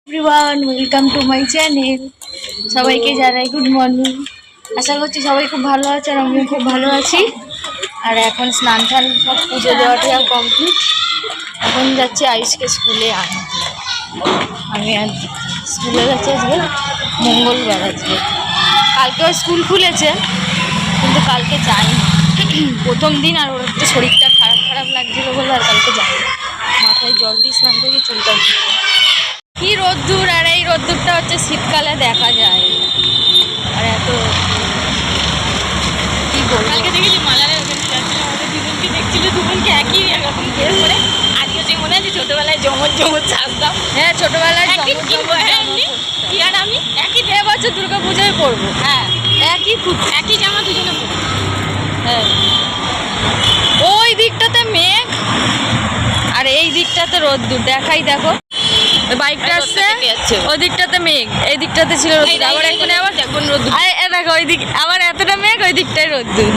Everyone welcome to my channel. সবাইকে জানাই good morning. আশা করছি সবাই খুব ভালো আছে আর আমিও খুব ভালো আছি। আর এখন স্নান টান সব পুজো দেওয়াটা কমপ্লিট। এখন যাচ্ছি আয়ুষকে স্কুলে আনতে। আমি আর স্কুলে যাচ্ছি আজকে মঙ্গলবার। আজকে কালকেও স্কুল খুলেছে কিন্তু কালকে যাইনি, প্রথম দিন। আর ওর একটু শরীরটা খারাপ লাগছিলো বলে আর কালকে যাইনি। মাথায় জল দিয়ে স্নান থেকে চুলটা কি রোদ্দুর, আর এই রোদ্দুরটা হচ্ছে শীতকালে দেখা যায়। আর এত কি বলবো, কালকে দেখেছি মালারের ওখানে যাচ্ছিল, আমাদের দুজনকে দেখছিল, দুজনকে একই রকম ড্রেস পরে। আজকে যে মনে আছে ছোটবেলায় জমজ সাজতাম। হ্যাঁ ছোটবেলায় কি আর আমি একই এবছর দুর্গা পুজোয় পরবো। হ্যাঁ একই জামা দুজনে পরবো। হ্যাঁ ওই দিকটাতে মেঘ আর এই দিকটাতে রোদ্দুর। দেখাই দেখো বাইকটা আসছে, ওই দিকটাতে মেঘ, এই দিকটাতে ছিল রোদ্দুর। আবার এখানে আবার রোদ্দুর। দেখো ওই দিক আবার এতটা মেঘ, ওই দিকটাই রোদ্দুর।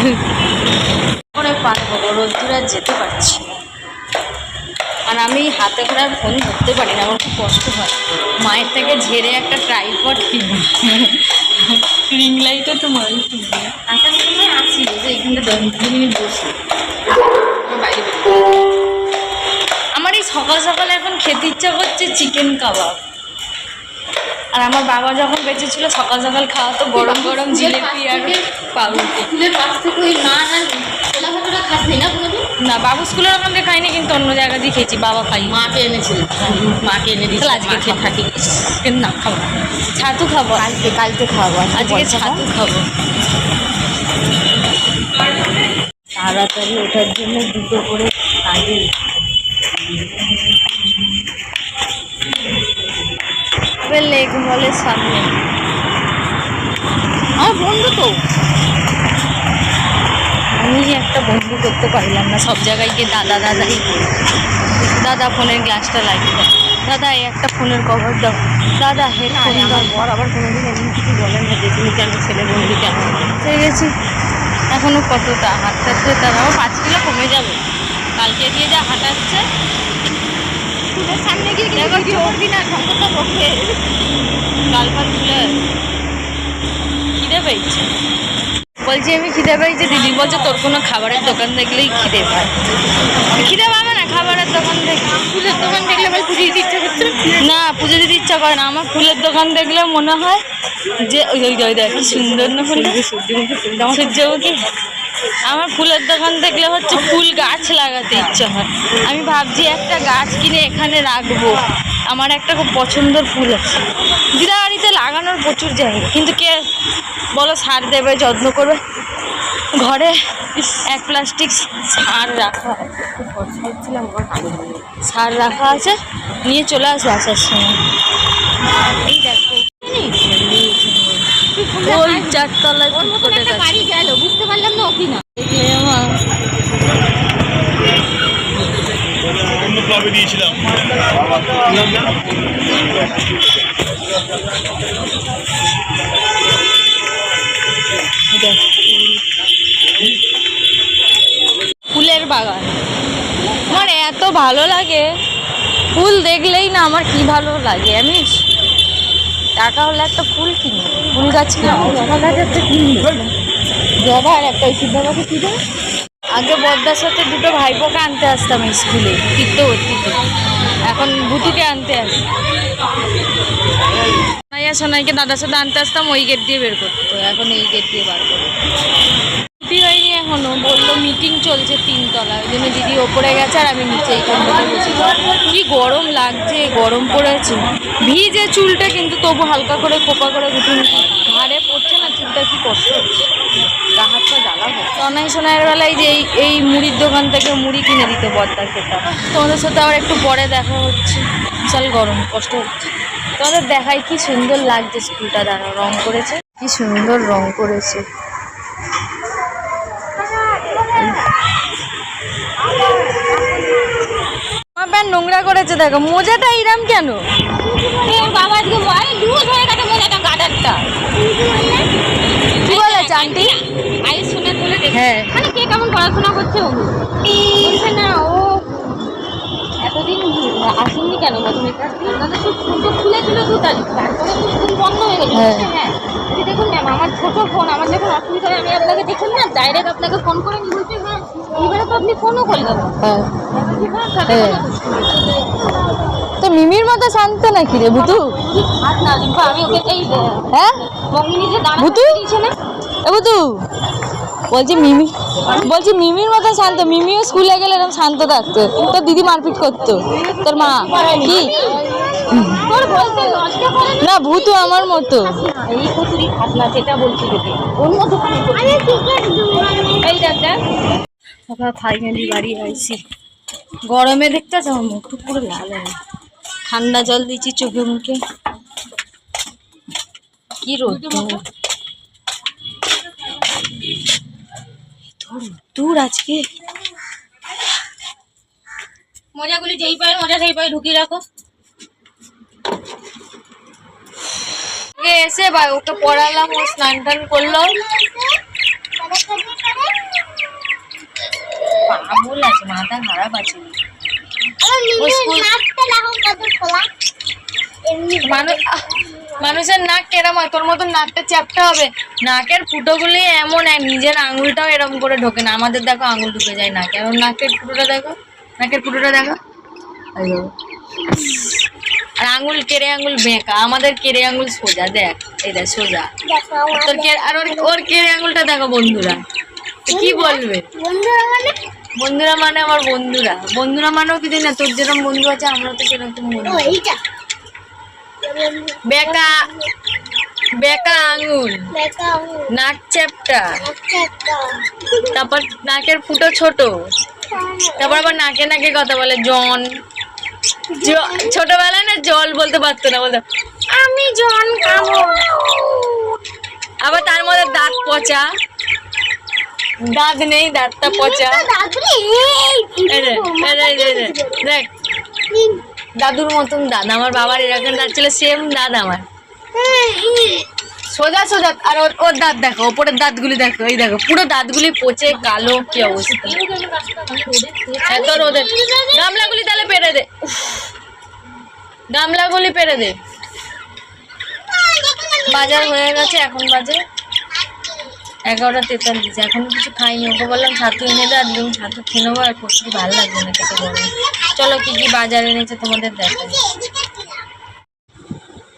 করে পারবো রোদ্দুর আর যেতে পারছি না। আর আমি হাতে করে আর ফোন ধরতে পারি না, আমার খুব কষ্ট হয়। মায়ের থেকে ঝেড়ে একটা ট্রাইপড কিনি, রিং লাইটও তো মায়ের কিনবে। আসার সময় আসি যে এখানে 10 মিনিট বসে বাইরে। আমার এই সকাল সকাল এখন খেতে ইচ্ছা করছে চিকেন কাবাব। আর আমার বাবা যখন বেঁচে ছিল সকাল সকাল খাওয়া তো গরম গরম জিলেপি আর পাউরুটি। স্কুলের পাশ থেকে ওই নান আর ছোলা ভাটোরা খাস না কোনোদিন? না, বাবু স্কুলের ওখান থেকে খাইনি, কিন্তু অন্য জায়গা দিয়ে খেয়েছি। বাবা খাই, মাকে এনেছিল, মাকে এনে দিয়েছিল। আজকে খেয়ে থাকি, কিন্তু না খাবো, ছাতু খাবো। কালকে খাবো, আজকে ছাতু খাবো। তাড়াতাড়ি ওঠার জন্য দুটো করে আগে লেক মলের সামনে। আমার বন্ধু তো আমি একটা বন্ধু করতে পারলাম না, সব জায়গায় গিয়ে দাদাই দাদা ফোনের গ্লাসটা লাগিয়ে দাও, দাদা এই একটা ফোনের কভার দাও, দাদা হেডফোন। আমার বর আবার কোনোদিন এমন কিছু বলেন না যে তুমি কেন ছেলে বন্ধু কেন হয়ে গেছি। এখনও কতটা হাঁটতে হাঁটতে তারাও 5 কিলো কমে যাবে। কালকে দিয়ে যা হাঁটাচ্ছে সামনে গিয়ে চলবি না, ঠঙ্কটা বসে গালপাত তুলে। খিদে পেয়েছে বলছি, আমি খিদে পেয়েছি। দিদি বলছে তোর কোনো খাবারের দোকান দেখলেই খিদে পায়। খিদে পাবে না খাবারের দোকান দেখলে। ফুলের দোকান দেখলে আমার পুজো দিতে ইচ্ছা করছে না, পুজো দিতে ইচ্ছা করে না। আমার ফুলের দোকান দেখলে মনে হয় যে ওই দেখ সুন্দর না ফুল, সূর্যমুখী। আমার ফুলের দোকান দেখলে হচ্ছে ফুল গাছ লাগাতে ইচ্ছা হয়। আমি ভাবছি একটা গাছ কিনে এখানে রাখবো। আমার একটা খুব পছন্দের ফুল আছে, দিদা বাড়িতে লাগানোর প্রচুর জায়গা, কিন্তু কে বলো সার দেবে, যত্ন করবে। ঘরে এক প্লাস্টিক সার রাখা, সার রাখা আছে, নিয়ে চলে আসবো আসার সময়। এই দেখো ওই 4 তলায় বাড়ি গেল, বুঝতে পারলাম না ও কিনা। দিয়েছিলাম ফুলের বাগান আমার এত ভালো লাগে। ফুল দেখলেই না আমার কি ভালো লাগে। আমি টাকা হলে একটা ফুল কিনি, ফুল গাছ কিনবো। জবা আর একটা ওই সিদ্ধাবাকে কি দেয়। আগে বদ্দার সাথে দুটো ভাইপোকে আনতে আসতাম স্কুলে তীর্থবর্তীতে, এখন ভুতুকে আনতে আসি। সোনাইকে দাদার সাথে আনতে আসতাম, ওই গেট দিয়ে বের করতো, এখন এই গেট দিয়ে বার করবো। ছুটি হয়নি এখনো, বললো মিটিং চলছে 3 তলায়, ওই জন্য দিদি ওপরে গেছে আর আমি নিচে এইখানটাতে বসেছি। কি গরম লাগছে, গরম পড়েছে, ভিজে চুলটা, কিন্তু তবু হালকা করে খোপা করে গুটিয়ে ঘাড়ে পড়ছে না চুলটা, কি কষ্ট হচ্ছে, গা হাত পা জ্বালা হচ্ছে। সোনাইয়ের বেলায় যে এই মুড়ির দোকান থেকে মুড়ি কিনে দিত বদ্দা খেতাম। তোমাদের সাথে আবার একটু পরে দেখা হচ্ছে, বিশাল গরম, কষ্ট হচ্ছে। তোমাদের দেখাই কি সুন্দর লাগছে স্কুলটা, দাঁড়ানো রং করেছে, কি সুন্দর রং করেছে। আমার প্যান্ট নোংরা করেছে, দেখো মোজাটা এইরাম কেন। বাবা আজকে লুজ হয়ে গেছে মোজাটা, গাডারটা। কি বলেছে আন্টি? আয়ুষ সোনার বলে হ্যাঁ, মানে কে কেমন পড়াশোনা করছে ও বলছে না, ও এতদিন আসেননি কেন প্রথমে স্কুল খুলেছিল 2 তারিখ, তারপরে তো স্কুল বন্ধ হয়ে গেল। হ্যাঁ এই দেখুন ম্যাম, আমার ছোট ফোন, আমার যখন অসুবিধা হয় আমি আপনাকে দেখুন না ডাইরেক্ট আপনাকে ফোন করে নিয়ে বলছি হ্যাঁ, এবারে তো আপনি ফোনও করলেন না। তো মিমির মতো শান্ত নাকি রে ভুতু? আর না রিম্পা, আমি ওকে এই হ্যাঁ মগিনী যে দাঁড়াতে ভুতু দিয়েছে না, এ ভুতু বলছি মিমির মতো শান্ত। মিমিও স্কুলে গেলে এরকম শান্ত থাকতো, তোর দিদি মারপিট করতো, তোর মা কি তোর বলতে লজ্জা করে না? না ভুতু আমার মতো। এই কচুরি খাস না, সেটা বলছি তোকে, ওর মতো এই দেখ দেখ। বাবা ফাইনালি বাড়ি আইছি। গরমে দেখতে আছে আমার মুখ পুরো লাল হয়ে, ঠান্ডা জল দিচ্ছি চোখে মুখে। কি রোদ দূর আজকে। মজাগুলি যেই পায় মজা সেই পায় ঢুকিয়ে রাখো। এসে ভাই ওকে পড়ালাম, ও স্নান টান করলো। পাগল আছে, মাথা খারাপ আছে। মানুষের নাক কেরম হয়, তোর মতন নাকটা চ্যাপটা হবে। নাকের ফুটোগুলি এমন, নিজের আঙুলটাও এরম করে ঢোকে না। আমাদের দেখো আঙুল ঢুকে যায় নাকে, এমন নাকের ফুটোটা দেখো, নাকের ফুটোটা দেখো। আর আঙুল কেড়ে আঙুল বেঁকা, আমাদের কেড়ে আঙুল সোজা। দেখ এই দেখ সোজা, তোর আর ওর কেড়ে আঙুলটা দেখো। বন্ধুরা কি বলবে? বন্ধুরা মানে আমার বন্ধুরা, বন্ধুরা মানেও কিছু না। তোর যেরকম বন্ধু আছে আমরা তো সেরকম বন্ধু। বেকা বেকা আঙুল, নাক চ্যাপটা, তারপর নাকের ফুটো ছোট, তারপর আবার নাকে নাকে কথা বলে। ছোটবেলায় না জল বলতে পারতো না, বলতো আমি জন খাবো। আবার তার মধ্যে দাঁত পচা, দাঁত নেই, দাঁতটা পচা। দেখ দাদুর মতন দাঁত, আমার বাবার এরকম দাঁত ছিল, সেম দাঁত আমার, সোজা সোজা। আর ওর দাঁত দেখো, ওপরের দাঁতগুলি দেখো, এই দেখো পুরো দাঁতগুলি পচে কালো, কি অবস্থা। এত রোদের গামলাগুলি তাহলে পেরে দে, গামলাগুলি পেরে দে। বাজার হয়ে গেছে, এখন বাজে 11:43। এখনো কিছু খাইনি। ওকে বললাম ছাতু এনে দে, একদম ছাতু খেয়ে নেবো, আর প্রচুর ভালো লাগবে না খেতে গরমে। চলো কি কি বাজার এনেছে তোমাদের দেখো।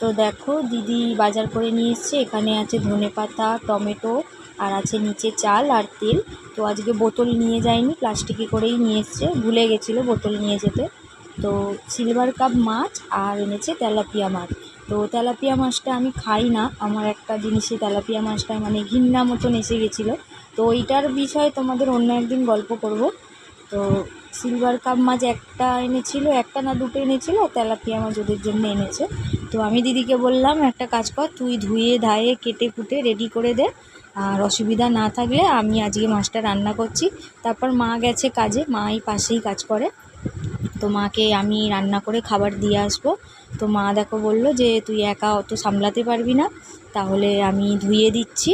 তো দেখো দিদি বাজার করে নিয়ে এসছে। এখানে আছে ধনেপাতা, টমেটো, আর আছে নিচে চাল আর তেল। তো আজকে বোতল নিয়ে যায়নি, প্লাস্টিকে করেই নিয়ে এসছে, ভুলে গেছিলো বোতল নিয়ে যেতে। তো সিলভার কাপ মাছ আর এনেছে তেলাপিয়া মাছ। তো তেলাপিয়া মাছটা আমি খাই না, আমার একটা জিনিসে তেলাপিয়া মাছটা মানে ঘৃণা মতন এসে গেছিলো। তো ওইটার বিষয়ে তোমাদের অন্য একদিন গল্প করব। তো সিলভার কাপ মাছ একটা এনেছিল, একটা না দুটো এনেছিল, তেলাপিয়া মাছ ওদের জন্য এনেছে। তো আমি দিদিকে বললাম একটা কাজ কর, তুই ধুয়ে ধায়ে কেটে কুটে রেডি করে দে, আর অসুবিধা না থাকলে আমি আজকে মাছটা রান্না করছি। তারপর মা গেছে কাজে, মা এই পাশেই কাজ করে। তো মাকে আমি রান্না করে খাবার দিয়ে আসবো। তো মা দেখো বললো যে তুই একা অত সামলাতে পারবি না, তাহলে আমি ধুয়ে দিচ্ছি।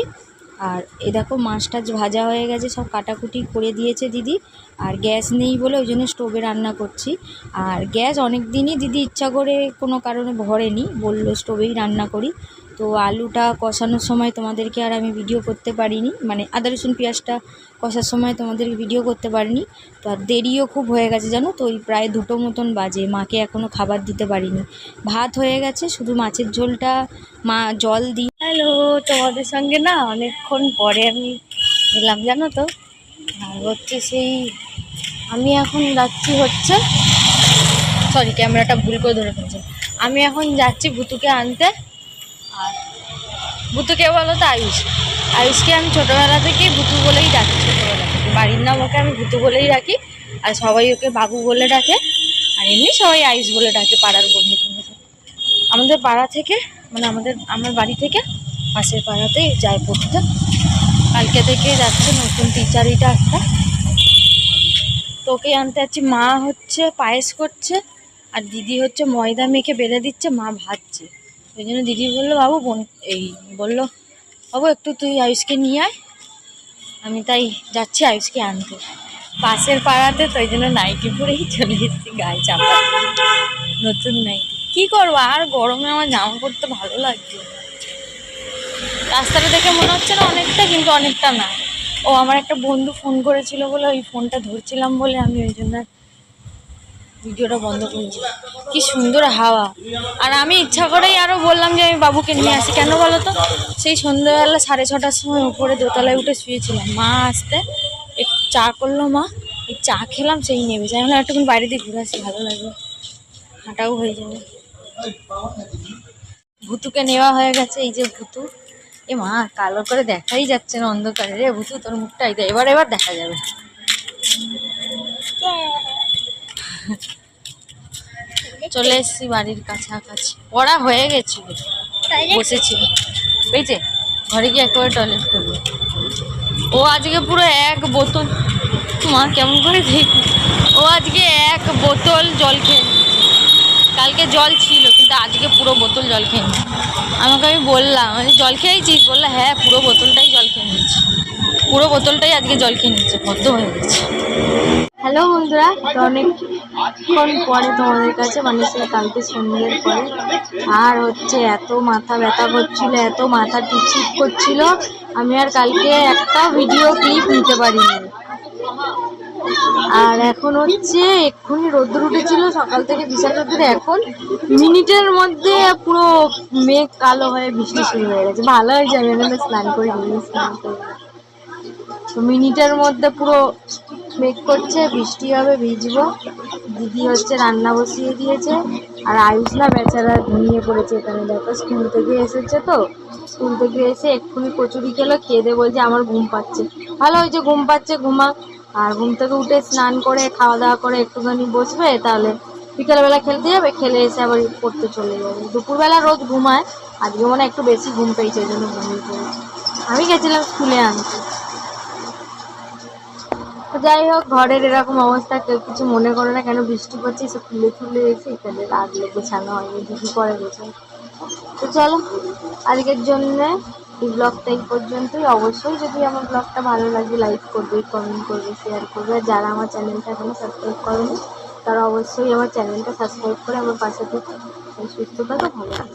আর এ দেখো মাছ টাছ ভাজা হয়ে গেছে, সব কাটাকুটি করে দিয়েছে দিদি। আর গ্যাস নেই বলে ওই জন্য স্টোভে রান্না করছি। আর গ্যাস অনেক দিনই দিদি ইচ্ছা করে কোনো কারণে ভরেনি, বললো স্টোভেই রান্না করি। তো আলুটা কষানোর সময় তোমাদেরকে আর আমি ভিডিও করতে পারিনি, মানে আদা রসুন পেঁয়াজটা কষার সময় তোমাদেরকে ভিডিও করতে পারিনি। তো আর দেরিও খুব হয়ে গেছে জানো তো, ওই প্রায় 2টো মতন বাজে, মাকে এখনও খাবার দিতে পারিনি। ভাত হয়ে গেছে, শুধু মাছের ঝোলটা মা জল দিই। হ্যালো, তোমাদের সঙ্গে না অনেকক্ষণ পরে আমি এলাম জানো তো। আর হচ্ছে সেই আমি এখন যাচ্ছি হচ্ছে, সরি ক্যামেরাটা ভুল করে ধরে ফেলছি। আমি এখন যাচ্ছি ভুতুকে আনতে। আর ভুতুকে বলো তো আয়ুষকে আমি ছোটোবেলা থেকেই ভুতু বলেই ডাকি, ছোটোবেলা থেকে বাড়ির নাম ওকে আমি ভুতু বলেই রাখি। আর সবাই ওকে বাবু বলে ডাকে, আর এমনি সবাই আয়ুষ বলে ডাকে পাড়ার বন্ধু। আমাদের পাড়া থেকে মানে আমার বাড়ি থেকে পাশের পাড়াতেই যায় পড়তে। কালকে থেকে যাচ্ছে নতুন টিচারিটা একটা, তোকে আনতে যাচ্ছি। মা হচ্ছে পায়েস করছে, আর দিদি হচ্ছে ময়দা মেখে বেলে দিচ্ছে, মা ভাজছে। ওই জন্য দিদি বললো বাবু বললো বাবু একটু তুই আয়ুষকে নিয়ে আয়। আমি তাই যাচ্ছি আয়ুষকে আনতে। পাশের পাড়াতে, তো ওই জন্য নাইটি পরেই চলে এসেছি গায়ে চাপা দিয়ে। নতুন নাইটি কি করবো, আর গরমে আমার জামা পরতে ভালো লাগছে না। রাস্তাটা দেখে মনে হচ্ছে না অনেকটা, কিন্তু অনেকটা না। ও আমার একটা বন্ধু ফোন করেছিল বলে ওই ফোনটা ধরছিলাম বলে আমি ওই জন্য ভিডিওটা বন্ধ করেছি। কি সুন্দর হাওয়া। আর আমি ইচ্ছা করেই আরো বললাম যে আমি বাবুকে নিয়ে আসি, কেন বলো তো, সেই সন্ধ্যাবেলা 6:30টার সময় উপরে দোতলায় উঠে শুয়েছিলাম, মা আসতে একটু চা করলো, মা এই চা খেলাম, সেই নেবে যাই হলো একটুখানি বাইরে দিয়ে ঘুরে আসি, ভালো লাগবে, হাঁটাও হয়ে যাবে। ভুতুকে নেওয়া হয়ে গেছে, এই যে ভুতু। এ মা, কালো করে দেখাই যাচ্ছে না অন্ধকারে রে ভুতু, তোর মুখটা এই এবার এবার দেখা যাবে। চলে এসেছি বাড়ির কাছাকাছি, পড়া হয়ে গেছিল, বসেছি বুঝছে, ঘরে গিয়ে একেবারে টয়লেট করবো। ও আজকে পুরো এক বোতল, মা কেমন করে দেখি, ও আজকে এক বোতল জল খেয়ে নিচ্ছে। কালকে জল ছিল কিন্তু আজকে পুরো বোতল জল খেয়ে নিচ্ছে। আমাকে আমি বললাম জল খেয়েছিস, বললো হ্যাঁ পুরো বোতলটাই জল খেয়ে নিচ্ছে, পুরো বোতলটাই আজকে জল খেয়ে নিচ্ছে, বদ্ধ হয়ে গেছে। হ্যালো বন্ধুরা, অনেকক্ষণ পরে তোমাদের কাছে, মানে সেই কালকে সন্ধ্যের পরে। আর হচ্ছে এত মাথা ব্যথা করছিল, এত মাথা টিপটিপ করছিল, আমি আর কালকে একটা ভিডিও ক্লিপ নিতে পারিনি। আর এখন হচ্ছে এক্ষুনি রোদ্দুর উঠেছিল সকাল থেকে বিশাল রোদ্দুরে, এখন মিনিটের মধ্যে পুরো মেঘ কালো হয়ে বৃষ্টি শুরু হয়ে গেছে। ভালো হয়েছে আমি এখানে স্নান করি, স্নান করি, তো মিনিটের মধ্যে পুরো মেঘ করছে, বৃষ্টি হবে, ভিজবো। দিদি হচ্ছে রান্না বসিয়ে দিয়েছে, আর আয়ুষ না বেচারা ঘুমিয়ে পড়েছে এখানে, দেখো স্কুল থেকে এসেছে, তো স্কুল থেকে এসে এক্ষুনি কচুরি খেলো, খেয়ে দিয়ে বলছে আমার ঘুম পাচ্ছে। ভালো হয়েছে, ঘুম পাচ্ছে, ঘুমাক। আর ঘুম থেকে উঠে স্নান করে খাওয়া দাওয়া করে একটুখানি বসবে, তাহলে বিকেলবেলা খেলতে যাবে, খেলে এসে আবার পড়তে চলে যাবে। দুপুরবেলা রোজ ঘুমায়, আজকে মনে একটু বেশি ঘুম পেয়েছে, এই জন্য ঘুমিয়ে পড়েছে। আমি গেছিলাম স্কুলে আনতে। যাই হোক, ঘরের এরকম অবস্থা, কেউ কিছু মনে করে না, কেন বৃষ্টি পড়ছে, সে খুলে খুলে এসে এখানে রাখলে, গোছানো হয়নি, দিদি করে গোছানো। তো চলো, আজকের জন্যে এই ব্লগটা এই পর্যন্তই। অবশ্যই যদি আমার ব্লগটা ভালো লাগে লাইক করবে, কমেন্ট করবে, শেয়ার করবে। আর যারা আমার চ্যানেলটা এখনো সাবস্ক্রাইব করেনি তারা অবশ্যই আমার চ্যানেলটা সাবস্ক্রাইব করে আমার পাশে থেকে সুস্থ থাকো, ভালো থাকো।